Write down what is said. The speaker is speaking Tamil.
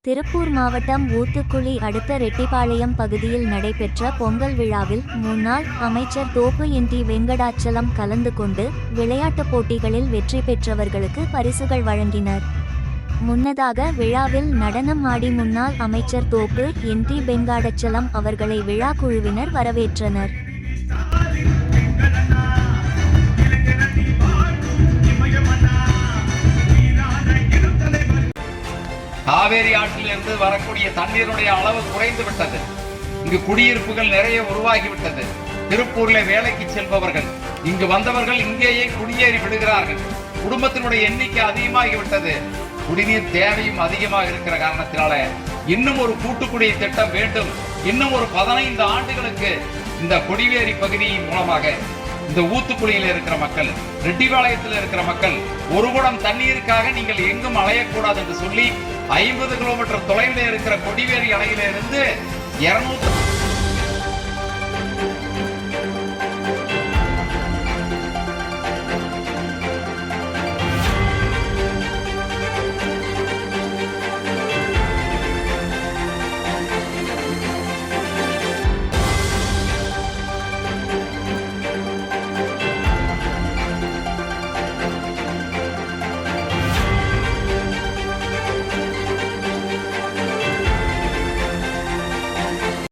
திருப்பூர் மாவட்டம் ஊத்துக்குளி அடுத்த ரெட்டிபாளையம் பகுதியில் நடைபெற்ற பொங்கல் விழாவில் முன்னாள் அமைச்சர் தோப்பு என்.டி. வெங்கடாச்சலம் கலந்து கொண்டு விளையாட்டுப் போட்டிகளில் வெற்றி பெற்றவர்களுக்கு பரிசுகள் வழங்கினர். முன்னதாக விழாவில் நடனம் ஆடி முன்னாள் அமைச்சர் தோப்பு என்.டி. வெங்கடாச்சலம் அவர்களை விழா குழுவினர் வரவேற்றனர். காவேரி ஆற்றிலிருந்து வரக்கூடிய தண்ணீருடைய அளவு குறைந்து விட்டது. இங்கு குடியிருப்புகள் நிறைய உருவாகிவிட்டது. திருப்பூர்ல வேலைக்கு செல்பவர்கள் இங்கு வந்தவர்கள் இங்கேயே குடியேறி விடுகிறார்கள். குடும்பத்தினுடைய எண்ணிக்கை அதிகமாகிவிட்டது. குடிநீர் தேவையும் அதிகமாக இருக்கிற காரணத்தினால இன்னும் ஒரு கூட்டுக்குடி திட்டம் வேண்டும். இன்னும் ஒரு 15 ஆண்டுகளுக்கு இந்த கொடிவேரி பகுதியின் மூலமாக இந்த ஊத்துக்குளியில் இருக்கிற மக்கள், ரெட்டிபாளையத்தில் இருக்கிற மக்கள் ஒரு குடம் தண்ணீருக்காக நீங்கள் எங்கும் அலையக்கூடாது என்று சொல்லி 50 கிலோமீட்டர் தொலைவில் இருக்கிற கொடிவேரி அணையிலிருந்து 200